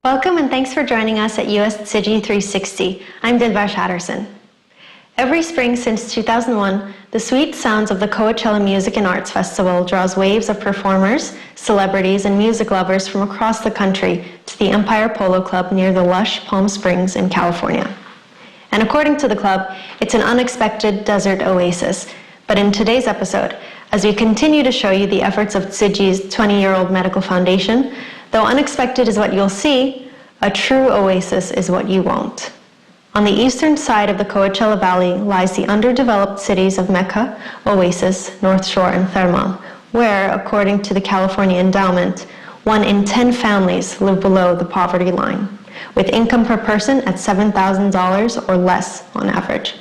Welcome and thanks for joining us at US Tzu Chi 360. I'm Dilbar Shatterson. Every spring since 2001, the sweet sounds of the Coachella Music and Arts Festival draws waves of performers, celebrities, and music lovers from across the country to the Empire Polo Club near the lush Palm Springs in California. And according to the club, it's an unexpected desert oasis. But in today's episode, as we continue to show you the efforts of Tzu Chi's 20-year-old medical foundation, though unexpected is what you'll see, a true oasis is what you won't. On the eastern side of the Coachella Valley lies the underdeveloped cities of Mecca, Oasis, North Shore, and Thermal, where, according to the California Endowment, 1 in 10 families live below the poverty line, with income per person at $7,000 or less on average.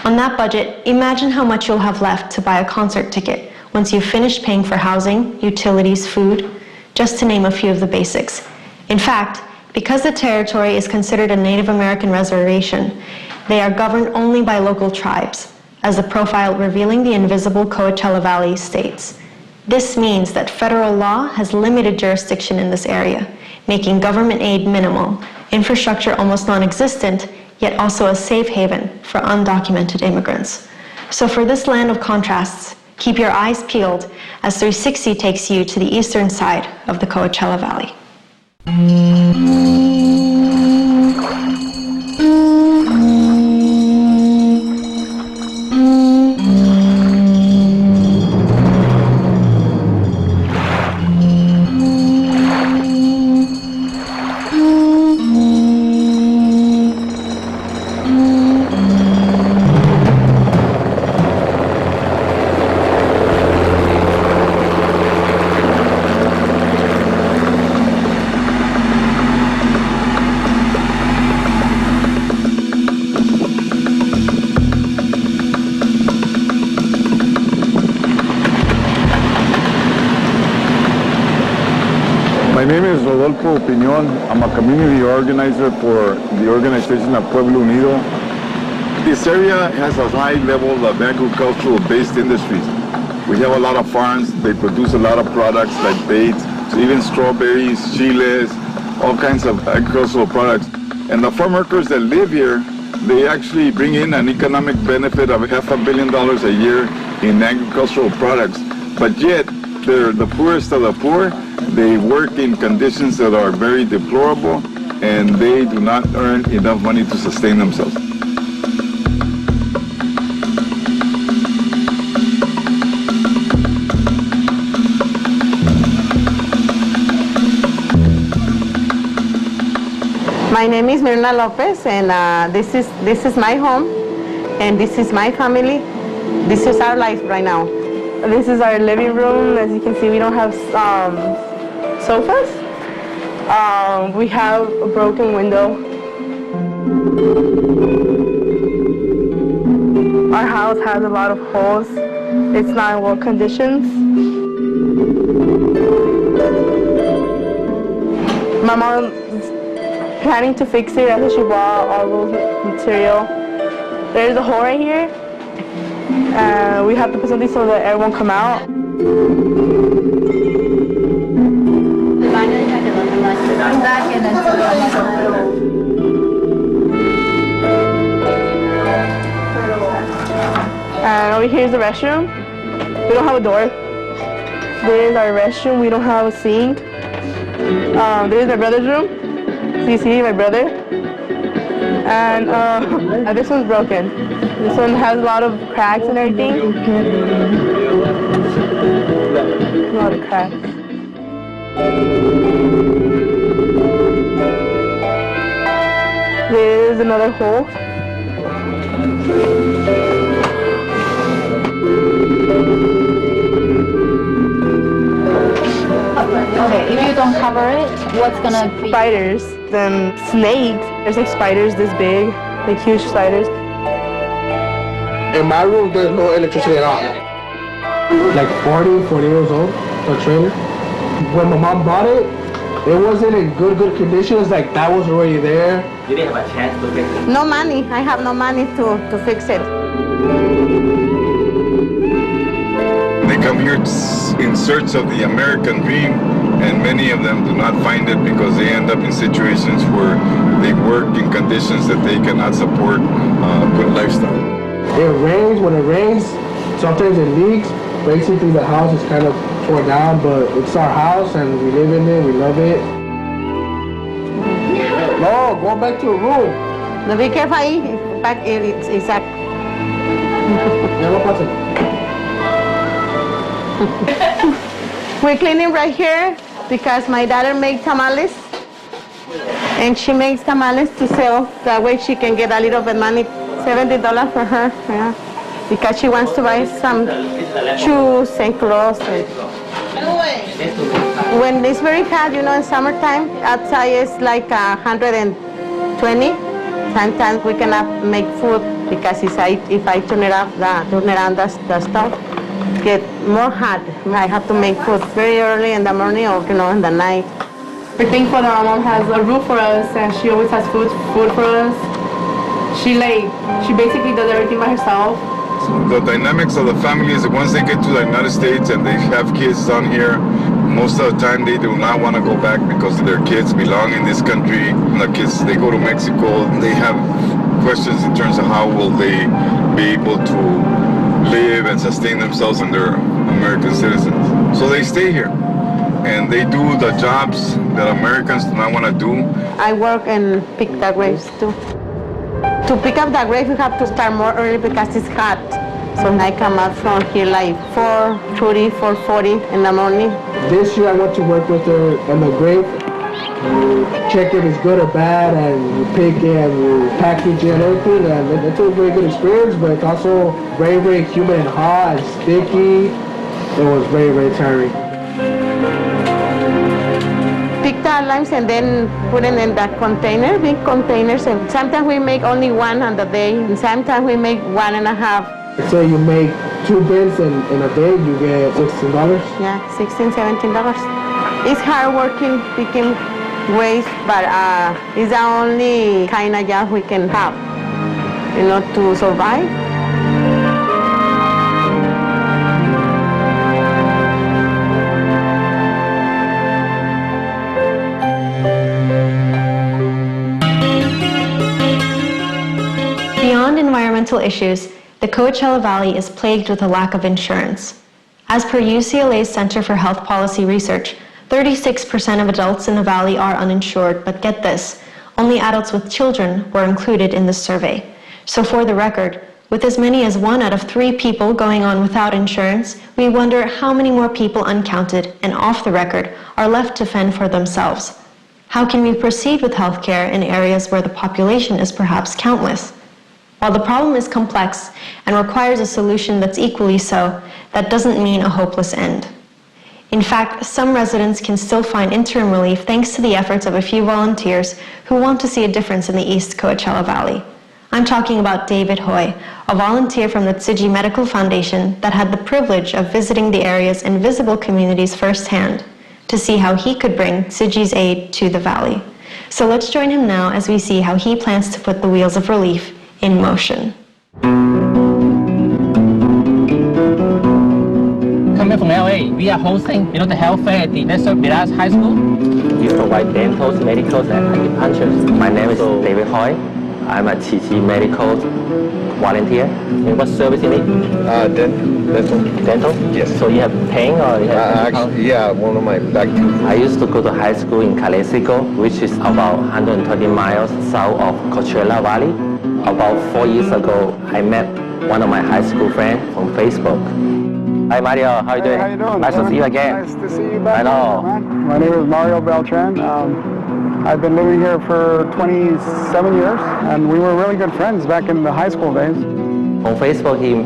On that budget, imagine how much you'll have left to buy a concert ticket once you've finished paying for housing, utilities, food, just to name a few of the basics. In fact, because the territory is considered a Native American reservation, they are governed only by local tribes, as the profile revealing the invisible Coachella Valley states. This means that federal law has limited jurisdiction in this area, making government aid minimal, infrastructure almost non-existent, yet also a safe haven for undocumented immigrants. So for this land of contrasts, keep your eyes peeled as 360 takes you to the eastern side of the Coachella Valley. My name is Rodolfo Piñón. I'm a community organizer for the organization of Pueblo Unido. This area has a high level of agricultural-based industries. We have a lot of farms. They produce a lot of products like dates, even strawberries, chiles, all kinds of agricultural products. And the farm workers that live here, they actually bring in an economic benefit of $500 million a year in agricultural products. But yet, they're the poorest of the poor. They work in conditions that are very deplorable, and they do not earn enough money to sustain themselves. My name is Mirna Lopez, and this is my home, and this is my family. This is our life right now. This is our living room. As you can see, we don't have sofas. We have a broken window. Our house has a lot of holes. It's not in well conditions. My mom's planning to fix it after she bought all those material. There's a hole right here. We have to put something so the air won't come out. And over here is the restroom. We don't have a door. There's our restroom. We don't have a sink. There's my brother's room. So you see my brother. And this one's broken. This one has a lot of cracks and everything. A lot of cracks. There's another hole. Okay, if you don't cover it, what's gonna be? Spiders, then snakes. There's like spiders this big, like huge spiders. In my room, there's no electricity at all. Like 40 years old, the trailer. When my mom bought it, it wasn't in good conditions. Like that was already there. You didn't have a chance to fix it? No money. I have no money to fix it. They come here in search of the American dream, and many of them do not find it because they end up in situations where they work in conditions that they cannot support a good lifestyle. It rains. When it rains, sometimes it leaks. Basically, the house is kind of torn down, but it's our house and we live in it. We love it. No, go back to your room. No, be careful ahí. Back, it's exact. Ya no pasa. We're cleaning right here because my daughter makes tamales. And she makes tamales to sell. That way she can get a little bit money. $70 for her, yeah. Because she wants to buy some shoes and clothes. When it's very hot, you know, in summertime, outside is like 120. Sometimes we cannot make food because if I turn it on the stove, get more hot. I have to make food very early in the morning or, you know, in the night. We're thankful that our mom has a roof for us and she always has food for us. She basically does everything by herself. The dynamics of the family is that once they get to the United States and they have kids down here, most of the time they do not want to go back because their kids belong in this country. The kids, they go to Mexico, they have questions in terms of how will they be able to live and sustain themselves and their American citizens. So they stay here and they do the jobs that Americans do not want to do. I work and pick the grapes too. To pick up the grapes, you have to start more early because it's hot. So I come out from here like 4:30, 4:40 in the morning. This year I went to work with her on the grape. You check if it's good or bad, and you pick it and you package it and everything. And it's a very good experience, but it's also very, very humid and hot and sticky. It was very, very tiring. Pick the limes and then put it in the container, big containers. And sometimes we make only one on the day, and sometimes we make 1.5. Say you make 2 bins in a day, you get $16. Yeah, $16, $17. It's hard working, picking grapes, but it's the only kind of job we can have, you know, to survive. Beyond environmental issues, the Coachella Valley is plagued with a lack of insurance. As per UCLA's Center for Health Policy Research, 36% of adults in the valley are uninsured, but get this, only adults with children were included in the survey. So for the record, with as many as 1 out of 3 people going on without insurance, we wonder how many more people uncounted and off the record are left to fend for themselves. How can we proceed with healthcare in areas where the population is perhaps countless? While the problem is complex and requires a solution that's equally so, that doesn't mean a hopeless end. In fact, some residents can still find interim relief thanks to the efforts of a few volunteers who want to see a difference in the East Coachella Valley. I'm talking about David Hoy, a volunteer from the Tzu Chi Medical Foundation that had the privilege of visiting the area's invisible communities firsthand to see how he could bring Tzu Chi's aid to the valley. So let's join him now as we see how he plans to put the wheels of relief in motion. Coming from LA, we are hosting, the health fair at the Desert Villas High School. We provide dentals, medicals, and acupunctures. My name is David Hoy. I'm a Tzu Chi medical volunteer. And what service you need? Dental. Dental? Yes. So you have pain or you have? Actually, yeah, one of my back teeth. I used to go to high school in Calexico, which is about 120 miles south of Coachella Valley. About 4 years ago, I met one of my high school friends on Facebook. Hi Mario, how are you doing? How you doing? Nice to see you again. Nice to see you back. I know. Here, man. My name is Mario Beltran. I've been living here for 27 years, and we were really good friends back in the high school days. On Facebook, he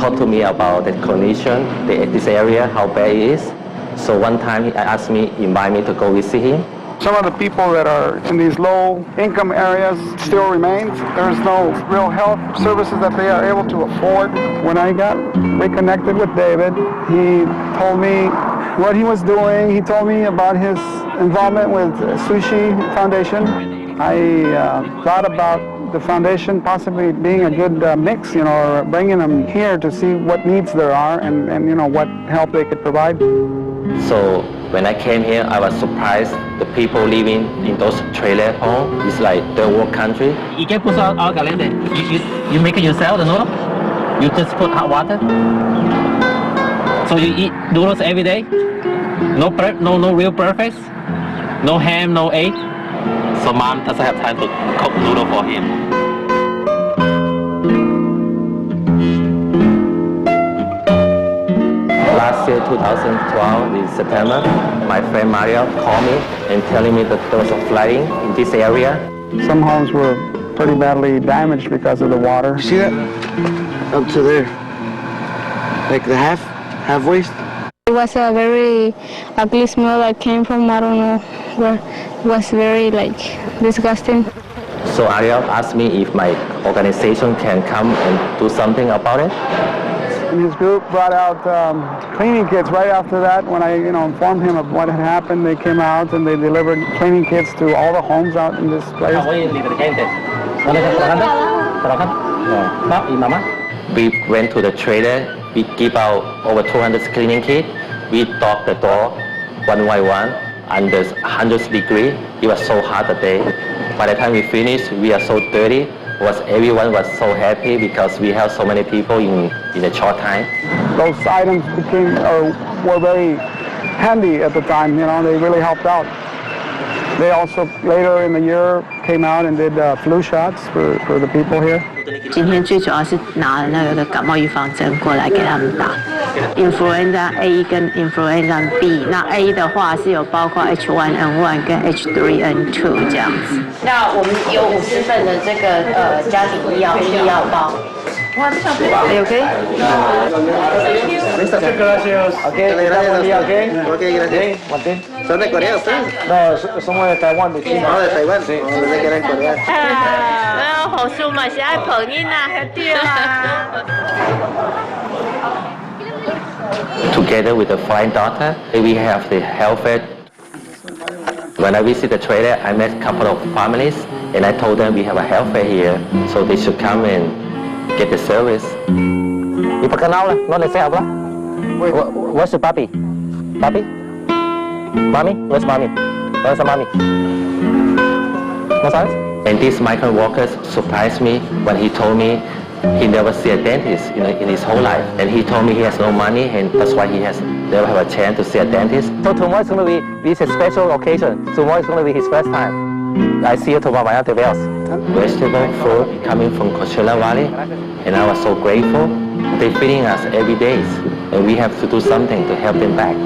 talked to me about the condition, this area, how bad it is. So one time he asked me, invite me to go visit him. Some of the people that are in these low-income areas still remain. There's no real health services that they are able to afford. When I got reconnected with David, he told me what he was doing. He told me about his involvement with Tzu Chi Foundation. I thought about the foundation possibly being a good mix, or bringing them here to see what needs there are and what help they could provide. So When I came here, I was surprised. The people living in those trailer homes, it's like third world country. You can put all caliente. You make it yourself, the noodle? You just put hot water? So you eat noodles every day? No real breakfast? No ham, no egg? So mom doesn't have time to cook noodle for him. Last year, 2012, in September, my friend Mario called me and telling me that there was a flooding in this area. Some homes were pretty badly damaged because of the water. See that? Up to there. Like the halfway. It was a very ugly smell that came from I don't know where. It was very disgusting. So Ariel asked me if my organization can come and do something about it. And his group brought out cleaning kits right after that. When I informed him of what had happened, they came out and they delivered cleaning kits to all the homes out in this place. We went to the trailer. We give out over 200 cleaning kits. We dug the door one by one under 100 degrees. It was so hot that day. By the time we finished, we are so dirty. Everyone was so happy because we have so many people in a short time. Those items were very handy at the time. They really helped out. They also later in the year came out and did flu shots for the people here. 今天最主要是拿了那个感冒预防针过来给他们打 ，Influenza A 跟 Influenza B。那 A 的话是有包括 H1N1 跟 H3N2 这样子。那我们有50份的这个家庭医药包。Are you okay? Muchas gracias. Okay, gracias. ¿Son de Corea ustedes? No, somos de Taiwán, de China. No, de Taiwán. Sí, pensé que eran coreanos. 好數嘛，是愛朋友啊，對啦。Together with the flying doctor, we have the health fair. When I visit the trailer, I met a couple of families and I told them we have a health fair here, so they should come and get the service. ¿Y por qué no habla? ¿No le sé hablar? Where's your papi? Papi? Mommy? Where's mommy? Where's the mommy? ¿No sabes? And these migrant workers surprised me when he told me he never see a dentist in his whole life. And he told me he has no money and that's why he has never have a chance to see a dentist. So tomorrow is going to be this special occasion. Tomorrow is going to be his first time. I see you tomorrow, Mañana te veo. Vegetable, fruit coming from Coachella Valley, and I was so grateful. They're feeding us every day, and we have to do something to help them back.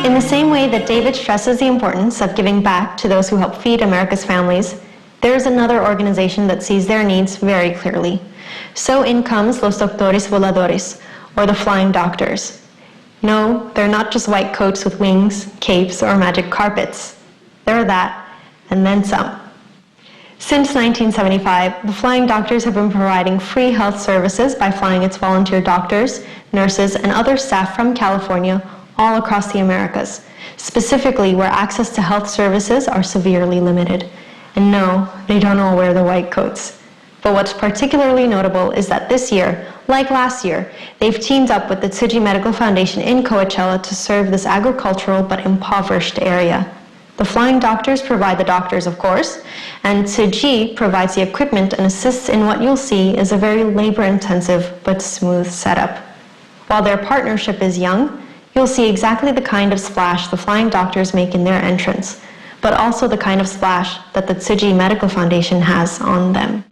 In the same way that David stresses the importance of giving back to those who help feed America's families, there is another organization that sees their needs very clearly. So in comes Los Doctores Voladores, or the Flying Doctors. No, they're not just white coats with wings, capes, or magic carpets. They're that, and then some. Since 1975, the Flying Doctors have been providing free health services by flying its volunteer doctors, nurses, and other staff from California all across the Americas, specifically where access to health services are severely limited. And no, they don't all wear the white coats. But what's particularly notable is that this year, like last year, they've teamed up with the Tzu Chi Medical Foundation in Coachella to serve this agricultural but impoverished area. The Flying Doctors provide the doctors, of course, and Tzu Chi provides the equipment and assists in what you'll see is a very labor-intensive but smooth setup. While their partnership is young, you'll see exactly the kind of splash the Flying Doctors make in their entrance, but also the kind of splash that the Tzu Chi Medical Foundation has on them.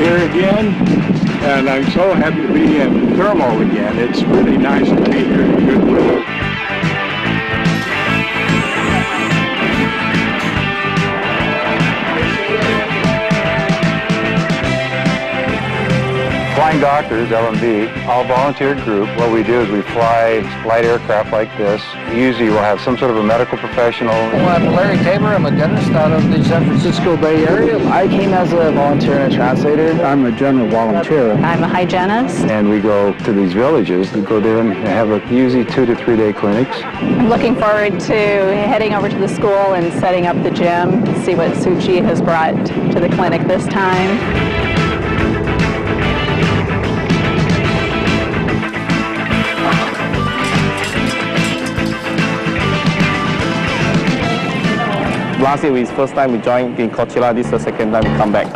Here again, and I'm so happy to be in Thermo again. It's really nice to be here in good weather. Flying Flying Doctors, LMV, all volunteer group. What we do is we fly light aircraft like this. Usually we'll have some sort of a medical professional. Well, I'm Larry Tabor. I'm a dentist out of the San Francisco Bay Area. I came as a volunteer and a translator. I'm a general volunteer. I'm a hygienist. And we go to these villages. We go there and have usually 2 to 3 day clinics. I'm looking forward to heading over to the school and setting up the gym, see what Tzu Chi has brought to the clinic this time. Last year was the first time we joined in Coachella. This is the second time we come back.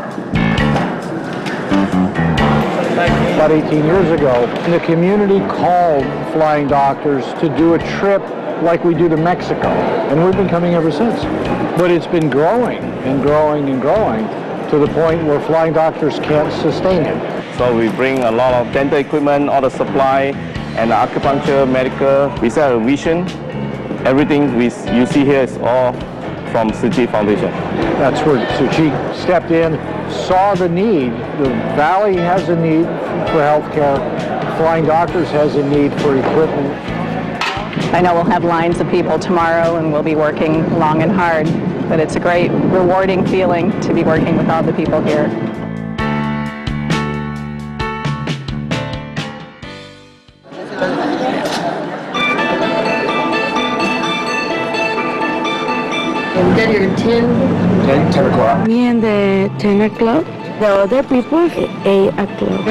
About 18 years ago, the community called Flying Doctors to do a trip like we do to Mexico, and we've been coming ever since. But it's been growing and growing and growing to the point where Flying Doctors can't sustain it. So we bring a lot of dental equipment, all the supply, and acupuncture, medical. We set a vision. Everything you see here is all from Tzu Chi Foundation. That's where Tzu Chi stepped in, saw the need. The Valley has a need for health care. Flying Doctors has a need for equipment. I know we'll have lines of people tomorrow and we'll be working long and hard, but it's a great, rewarding feeling to be working with all the people here. And then you're 10 o'clock. Me and the 10 o'clock. The other people, 8 o'clock.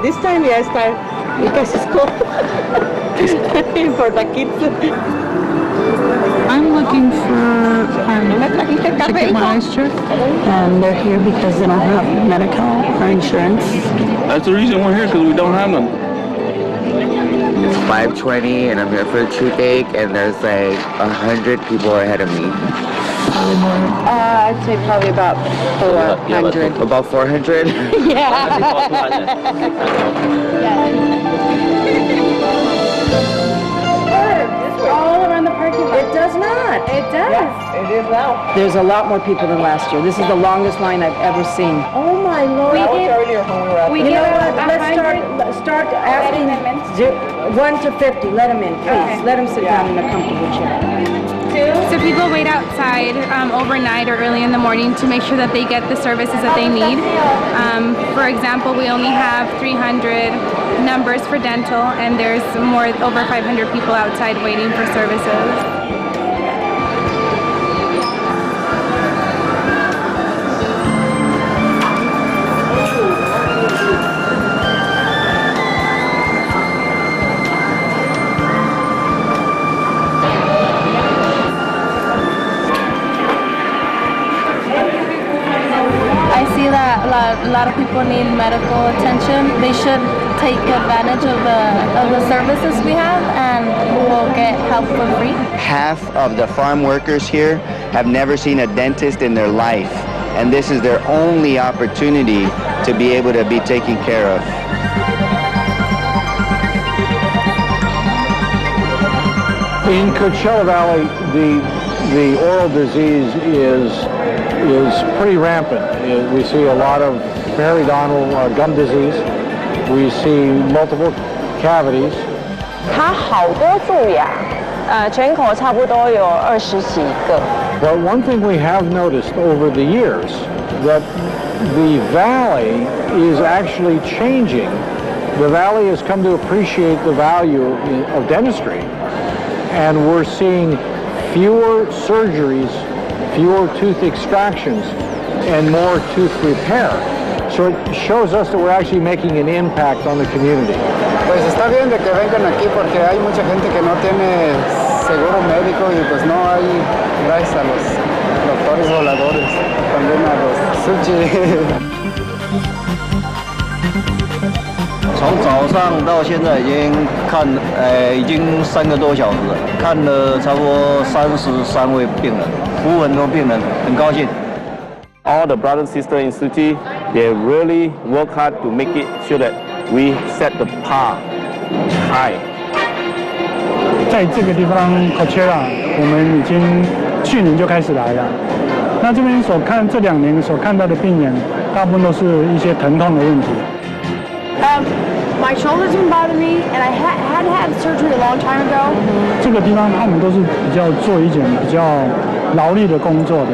This time, I start because it's cold for the kids. I'm looking for to get my eyes checked. And they're here because they don't have medical or insurance. That's the reason we're here, because we don't have none. It's 5:20 and I'm here for a toothache, and there's like 100 people ahead of me. I'd say probably about 400. About 400? All around the parking lot. It does not. It does. Yes, it is now. There's a lot more people than last year. This is the longest line I've ever seen. Oh my Lord. That was earlier when we were out there. You know what? Let's start asking 1 to 50. Let them in, please. Let them sit down in a comfortable chair. So people wait outside overnight or early in the morning to make sure that they get the services that they need. For example, we only have 300 numbers for dental, and there's over 500 people outside waiting for services. I see that a lot of people need medical attention. They should take advantage of the services we have, and we'll get help for free. Half of the farm workers here have never seen a dentist in their life, and this is their only opportunity to be able to be taken care of. In Coachella Valley, the oral disease is pretty rampant. We see a lot of periodontal gum disease. We see multiple cavities. 它好多蛀牙，全口差不多有20几个。 But one thing we have noticed over the years that the valley is actually changing. The valley has come to appreciate the value of dentistry, and we're seeing fewer surgeries, fewer tooth extractions, and more tooth repair. So it shows us that we're actually making an impact on the community. Pues está bien de que vengan aquí porque hay mucha gente que no tiene seguro médico y pues no hay, gracias a los doctores voladores, también a los Tzu Chi. 从早上到现在已经3个多小时了，看了差不多33位病人，服务很多病人，很高兴。 All the brothers and sisters in Tzu Chi, they really work hard to make it sure that we set the bar high. 在这个地方 Coachella， 我们已经去年就开始来了。那这边这2年所看到的病人，大部分都是一些疼痛的问题。My shoulder's been bothering me, and I had surgery a long time ago. 这个地方他们都是比较做一点比较劳力的工作的，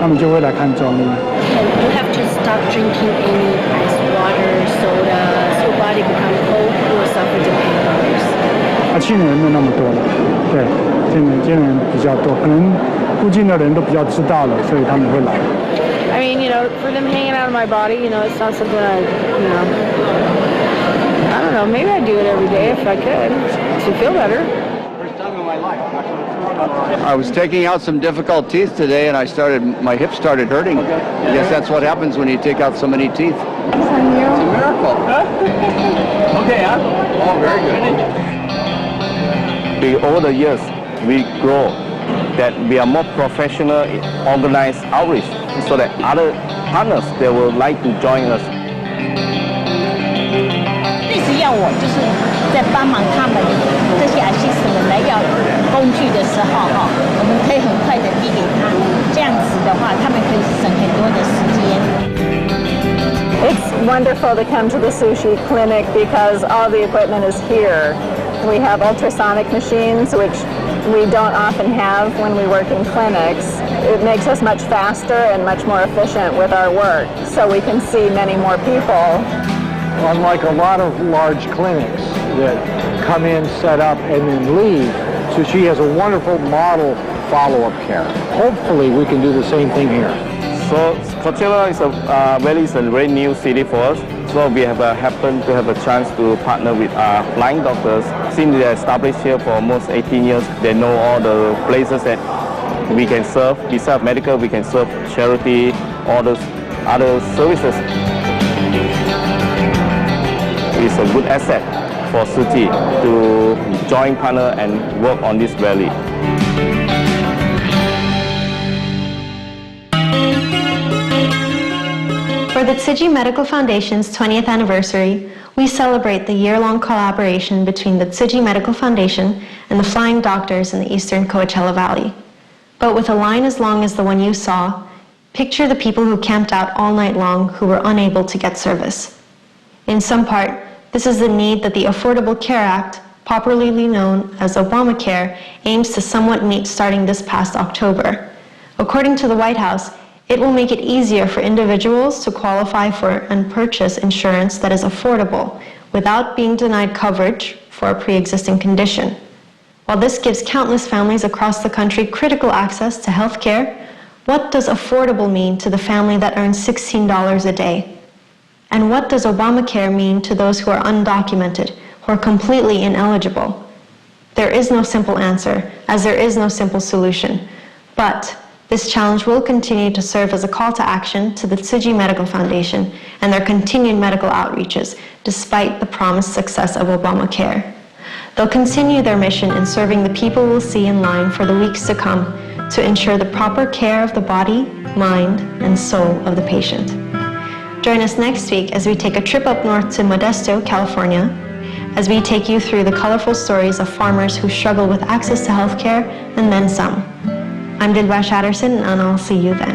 他们就会来看中医。You have to stop drinking any ice water, soda, so your body becomes cold, you will suffer the pain. 去年没有那么多了，对，今年比较多，可能附近的人都比较知道了，所以他们会来。I mean, for them hanging out of my body, it's not something I don't know, maybe I'd do it every day if I could to feel better. I was taking out some difficult teeth today, and my hips started hurting. I guess that's what happens when you take out so many teeth. It's a miracle. Okay, huh? Oh, very good. Over the years, we grow that we are more professional in organized outreach, so that other partners they will like to join us. 一直要我就是在帮忙他们这些 assistant 们来要工具的时候我们可以很快的递给他，这样子的话他们可以省很多的时间。It's wonderful to come to the Tzu Chi clinic because all the equipment is here. We have ultrasonic machines, which we don't often have when we work in clinics. It makes us much faster and much more efficient with our work, so we can see many more people. Unlike a lot of large clinics that come in, set up, and then leave, Tzu Chi has a wonderful model follow-up care. Hopefully we can do the same thing here. So Coachella is a very new city for us. So we have happened to have a chance to partner with flying doctors. Since they are established here for almost 18 years, they know all the places that we can serve. Besides medical, we can serve charity, all those other services. It's a good asset for Tzu Chi to join partner and work on this valley. For the Tzu Chi Medical Foundation's 20th anniversary, we celebrate the year-long collaboration between the Tzu Chi Medical Foundation and the Flying Doctors in the Eastern Coachella Valley. But with a line as long as the one you saw, picture the people who camped out all night long who were unable to get service. In some part, this is the need that the Affordable Care Act, popularly known as Obamacare, aims to somewhat meet starting this past October. According to the White House, it will make it easier for individuals to qualify for and purchase insurance that is affordable without being denied coverage for a pre-existing condition. While this gives countless families across the country critical access to health care, what does affordable mean to the family that earns $16 a day? And what does Obamacare mean to those who are undocumented, who are completely ineligible? There is no simple answer, as there is no simple solution. But this challenge will continue to serve as a call to action to the Tzu Chi Medical Foundation and their continued medical outreaches, despite the promised success of Obamacare. They'll continue their mission in serving the people we'll see in line for the weeks to come to ensure the proper care of the body, mind, and soul of the patient. Join us next week as we take a trip up north to Modesto, California, as we take you through the colorful stories of farmers who struggle with access to health care and then some. I'm Dilbar Shatterson, and I'll see you then.